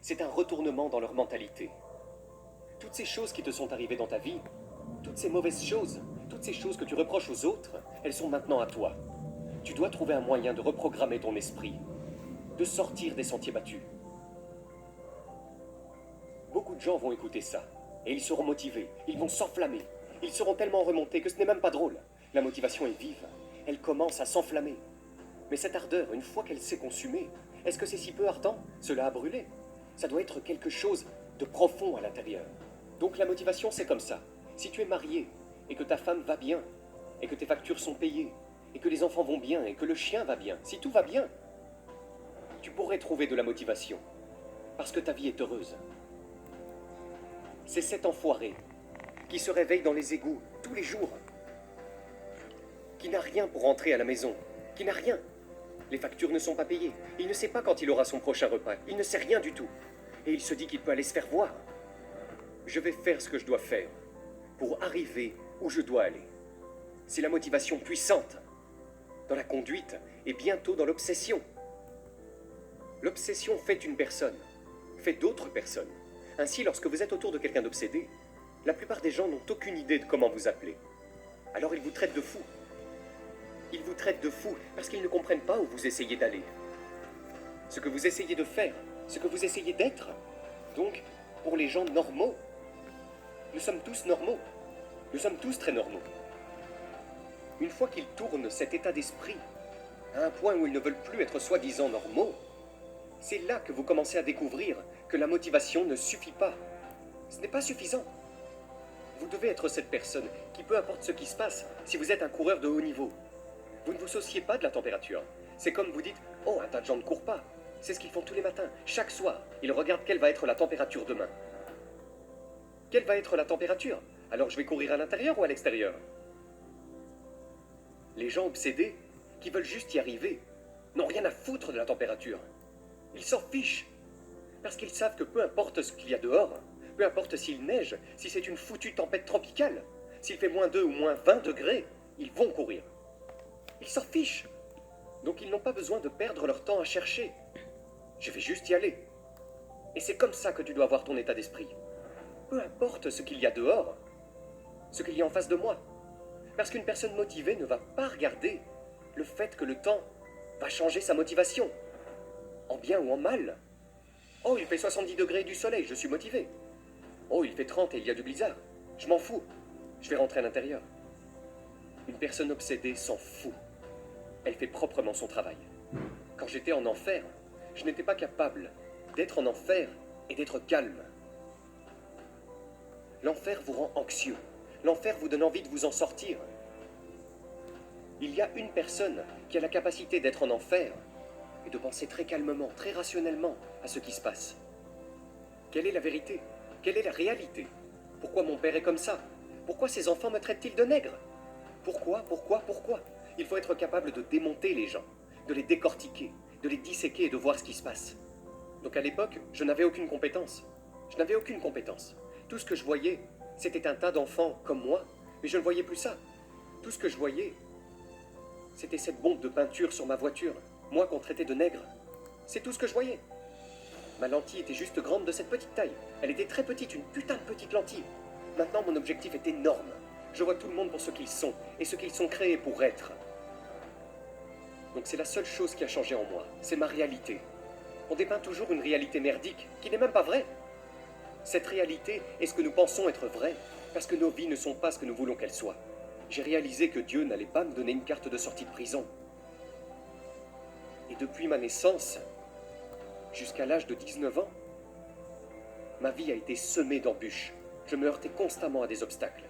c'est un retournement dans leur mentalité. Toutes ces choses qui te sont arrivées dans ta vie, toutes ces mauvaises choses, toutes ces choses que tu reproches aux autres, elles sont maintenant à toi. Tu dois trouver un moyen de reprogrammer ton esprit, de sortir des sentiers battus. Beaucoup de gens vont écouter ça, et ils seront motivés, ils vont s'enflammer. Ils seront tellement remontés que ce n'est même pas drôle. La motivation est vive, elle commence à s'enflammer. Mais cette ardeur, une fois qu'elle s'est consumée, est-ce que c'est si peu ardent? Cela a brûlé. Ça doit être quelque chose de profond à l'intérieur. Donc la motivation, c'est comme ça. Si tu es marié, et que ta femme va bien, et que tes factures sont payées, et que les enfants vont bien, et que le chien va bien, si tout va bien, tu pourrais trouver de la motivation, parce que ta vie est heureuse. C'est cet enfoiré qui se réveille dans les égouts tous les jours, qui n'a rien pour rentrer à la maison, qui n'a rien. Les factures ne sont pas payées, il ne sait pas quand il aura son prochain repas, il ne sait rien du tout. Et il se dit qu'il peut aller se faire voir. Je vais faire ce que je dois faire pour arriver où je dois aller. C'est la motivation puissante, dans la conduite et bientôt dans l'obsession. L'obsession fait une personne, fait d'autres personnes. Ainsi, lorsque vous êtes autour de quelqu'un d'obsédé, la plupart des gens n'ont aucune idée de comment vous appeler. Alors ils vous traitent de fou. Ils vous traitent de fou parce qu'ils ne comprennent pas où vous essayez d'aller. Ce que vous essayez de faire, ce que vous essayez d'être. Donc, pour les gens normaux, nous sommes tous normaux. Nous sommes tous très normaux. Une fois qu'ils tournent cet état d'esprit à un point où ils ne veulent plus être soi-disant normaux, c'est là que vous commencez à découvrir que la motivation ne suffit pas. Ce n'est pas suffisant. Vous devez être cette personne qui, peu importe ce qui se passe, si vous êtes un coureur de haut niveau, vous ne vous souciez pas de la température. C'est comme vous dites « Oh, un tas de gens ne courent pas ». C'est ce qu'ils font tous les matins. Chaque soir, ils regardent quelle va être la température demain. Quelle va être la température? Alors je vais courir à l'intérieur ou à l'extérieur? Les gens obsédés, qui veulent juste y arriver, n'ont rien à foutre de la température. Ils s'en fichent. Parce qu'ils savent que peu importe ce qu'il y a dehors, peu importe s'il neige, si c'est une foutue tempête tropicale, s'il fait -2 ou -20 degrés, ils vont courir. Ils s'en fichent. Donc ils n'ont pas besoin de perdre leur temps à chercher. Je vais juste y aller. Et c'est comme ça que tu dois avoir ton état d'esprit. Peu importe ce qu'il y a dehors, ce qu'il y a en face de moi. Parce qu'une personne motivée ne va pas regarder le fait que le temps va changer sa motivation. En bien ou en mal. Oh, il fait 70 degrés du soleil, je suis motivé. Oh, il fait 30 et il y a du blizzard. Je m'en fous. Je vais rentrer à l'intérieur. Une personne obsédée s'en fout. Elle fait proprement son travail. Quand j'étais en enfer, je n'étais pas capable d'être en enfer et d'être calme. L'enfer vous rend anxieux. L'enfer vous donne envie de vous en sortir. Il y a une personne qui a la capacité d'être en enfer et de penser très calmement, très rationnellement à ce qui se passe. Quelle est la vérité? Quelle est la réalité? Pourquoi mon père est comme ça? Pourquoi ses enfants me traitent-ils de nègre? Pourquoi? Il faut être capable de démonter les gens, de les décortiquer, de les disséquer et de voir ce qui se passe. Donc à l'époque, je n'avais aucune compétence. Je n'avais aucune compétence. Tout ce que je voyais, c'était un tas d'enfants comme moi, mais je ne voyais plus ça. Tout ce que je voyais, c'était cette bombe de peinture sur ma voiture, moi qu'on traitait de nègre. C'est tout ce que je voyais. Ma lentille était juste grande de cette petite taille. Elle était très petite, une putain de petite lentille. Maintenant, mon objectif est énorme. Je vois tout le monde pour ce qu'ils sont, et ce qu'ils sont créés pour être. Donc c'est la seule chose qui a changé en moi, c'est ma réalité. On dépeint toujours une réalité merdique, qui n'est même pas vraie. Cette réalité est ce que nous pensons être vrai, parce que nos vies ne sont pas ce que nous voulons qu'elles soient. J'ai réalisé que Dieu n'allait pas me donner une carte de sortie de prison. Et depuis ma naissance, jusqu'à l'âge de 19 ans, ma vie a été semée d'embûches. Je me heurtais constamment à des obstacles.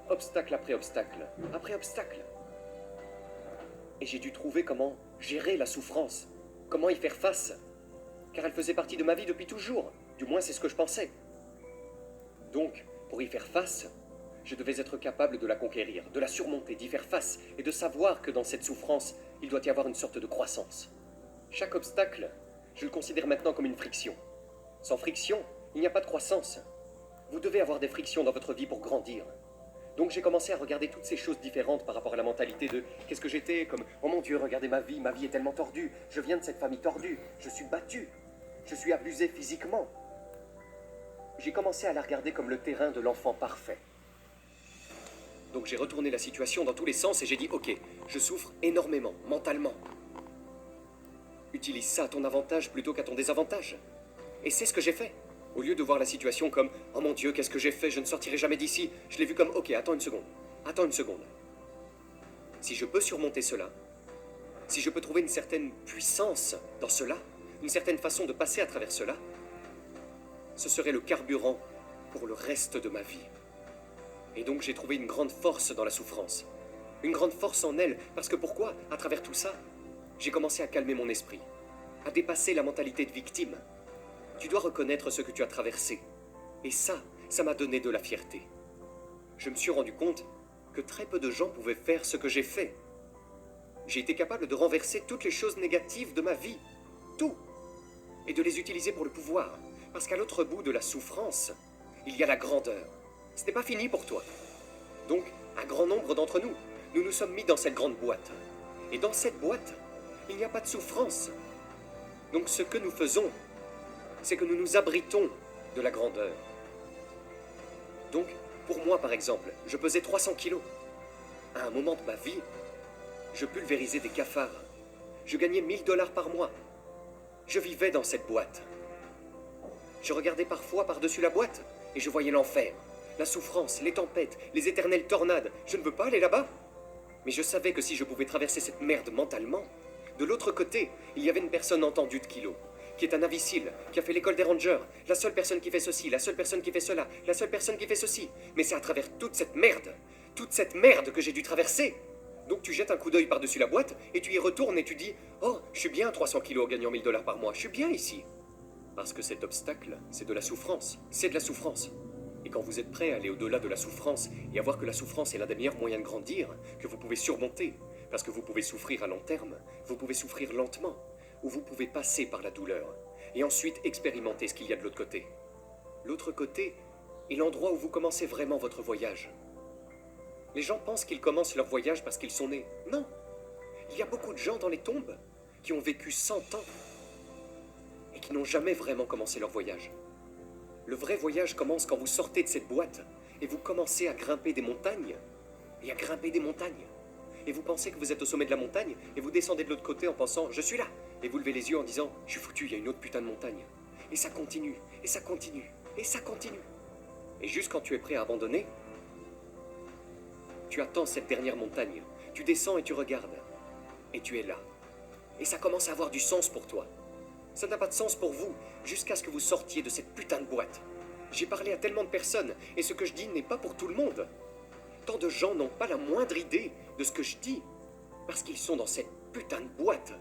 Obstacle après obstacle, après obstacle. Et j'ai dû trouver comment gérer la souffrance, comment y faire face, car elle faisait partie de ma vie depuis toujours, du moins c'est ce que je pensais. Donc, pour y faire face, je devais être capable de la conquérir, de la surmonter, d'y faire face, et de savoir que dans cette souffrance, il doit y avoir une sorte de croissance. Chaque obstacle, je le considère maintenant comme une friction. Sans friction, il n'y a pas de croissance. Vous devez avoir des frictions dans votre vie pour grandir. Donc j'ai commencé à regarder toutes ces choses différentes par rapport à la mentalité de qu'est-ce que j'étais, comme oh mon Dieu, regardez ma vie est tellement tordue, je viens de cette famille tordue, je suis battu, Je suis abusé physiquement. J'ai commencé à la regarder comme le terrain de l'enfant parfait. Donc j'ai retourné la situation dans tous les sens et j'ai dit, ok, je souffre énormément, mentalement. Utilise ça à ton avantage plutôt qu'à ton désavantage. Et c'est ce que j'ai fait. Au lieu de voir la situation comme, oh mon Dieu, qu'est-ce que j'ai fait, je ne sortirai jamais d'ici, je l'ai vu comme, ok, attends une seconde. Attends une seconde. Si je peux surmonter cela, si je peux trouver une certaine puissance dans cela, une certaine façon de passer à travers cela, ce serait le carburant pour le reste de ma vie. Et donc j'ai trouvé une grande force dans la souffrance. Une grande force en elle, parce que pourquoi, à travers tout ça, j'ai commencé à calmer mon esprit, à dépasser la mentalité de victime. Tu dois reconnaître ce que tu as traversé. Et ça m'a donné de la fierté. Je me suis rendu compte que très peu de gens pouvaient faire ce que j'ai fait. J'ai été capable de renverser toutes les choses négatives de ma vie. Tout. Et de les utiliser pour le pouvoir. Parce qu'à l'autre bout de la souffrance, il y a la grandeur. Ce n'est pas fini pour toi. Donc, un grand nombre d'entre nous, nous nous sommes mis dans cette grande boîte. Et dans cette boîte, il n'y a pas de souffrance. Donc ce que nous faisons, c'est que nous nous abritons de la grandeur. Donc, pour moi par exemple, je pesais 300 kilos. À un moment de ma vie, je pulvérisais des cafards. Je gagnais 1000 $ par mois. Je vivais dans cette boîte. Je regardais parfois par-dessus la boîte et je voyais l'enfer, la souffrance, les tempêtes, les éternelles tornades. Je ne veux pas aller là-bas. Mais je savais que si je pouvais traverser cette merde mentalement, de l'autre côté, il y avait une personne entendue de kilos, qui est un imbécile, qui a fait l'école des rangers, la seule personne qui fait ceci, la seule personne qui fait cela, la seule personne qui fait ceci. Mais c'est à travers toute cette merde que j'ai dû traverser. Donc tu jettes un coup d'œil par-dessus la boîte et tu y retournes et tu dis « Oh, je suis bien 300 kilos gagnant 1000 $ par mois, je suis bien ici. » Parce que cet obstacle, c'est de la souffrance. C'est de la souffrance. Et quand vous êtes prêt à aller au-delà de la souffrance et à voir que la souffrance est l'un des meilleurs moyens de grandir, que vous pouvez surmonter, parce que vous pouvez souffrir à long terme, vous pouvez souffrir lentement, ou vous pouvez passer par la douleur, et ensuite expérimenter ce qu'il y a de l'autre côté. L'autre côté est l'endroit où vous commencez vraiment votre voyage. Les gens pensent qu'ils commencent leur voyage parce qu'ils sont nés. Non. Il y a beaucoup de gens dans les tombes qui ont vécu 100 ans et qui n'ont jamais vraiment commencé leur voyage. Le vrai voyage commence quand vous sortez de cette boîte et vous commencez à grimper des montagnes et à grimper des montagnes. Et vous pensez que vous êtes au sommet de la montagne et vous descendez de l'autre côté en pensant « je suis là » et vous levez les yeux en disant « je suis foutu, il y a une autre putain de montagne ». Et ça continue, et ça continue, et ça continue. Et juste quand tu es prêt à abandonner, tu attends cette dernière montagne, tu descends et tu regardes, et tu es là. Et ça commence à avoir du sens pour toi. Ça n'a pas de sens pour vous, jusqu'à ce que vous sortiez de cette putain de boîte. J'ai parlé à tellement de personnes, et ce que je dis n'est pas pour tout le monde. Tant de gens n'ont pas la moindre idée de ce que je dis, parce qu'ils sont dans cette putain de boîte.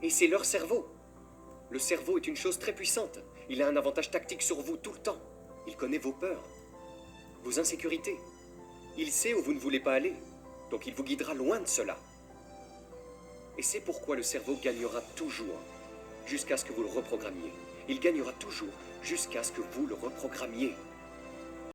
Et c'est leur cerveau. Le cerveau est une chose très puissante. Il a un avantage tactique sur vous tout le temps. Il connaît vos peurs, vos insécurités. Il sait où vous ne voulez pas aller, donc il vous guidera loin de cela. Et c'est pourquoi le cerveau gagnera toujours, jusqu'à ce que vous le reprogrammiez. Il gagnera toujours, jusqu'à ce que vous le reprogrammiez.